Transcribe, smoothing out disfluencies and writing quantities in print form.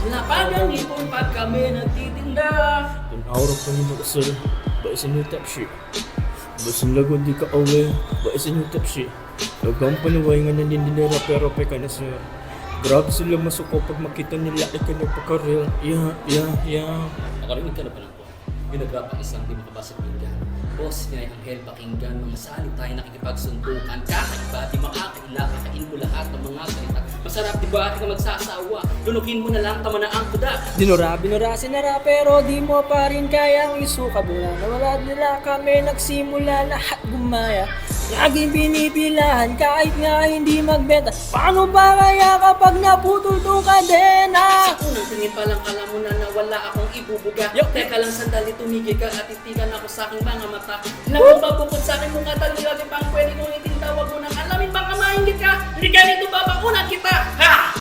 Lapagang ipon pag kami nagtitinda. Tunawrap ka nyo sir, ba isa nyo tapsi? Basin lagod di ka away, ba isa nyo tapsi? Lagang panuway nga naninilera pero pe ka na sir. Grabe sila masuko pag makita nila ikaw na pakaril. Nakarinig ka na ba lang po? Ginagrap ang isang di makabasag pinggan. Boss niya ay Anghel Pakinggan. Mga sali tayo nakikipagsuntukan. Kakaiba, di makakaila, kakain mo lahat ng mga salita. Masarap di ba ka magsasawa? Lunukin mo na lang, tama na ang kuda. Binura, sinara pero di mo pa rin kayang isuka. Mula nawala nila kami nagsimula lahat gumaya. Laging binibilahan kahit nga hindi magbenta. Paano ba kaya kapag naputol tong kadena? Sa unang tingin pa lang alam mo na wala akong ibubuga. Teka lang sandali, tumigil ka at titigan ako sa aking mga mata. Nagpapabukod sa aking mga talilagi pang pwede kong itintawag mo nang alamin baka maingit ka. Hindi ganito babakunan kita! Ha!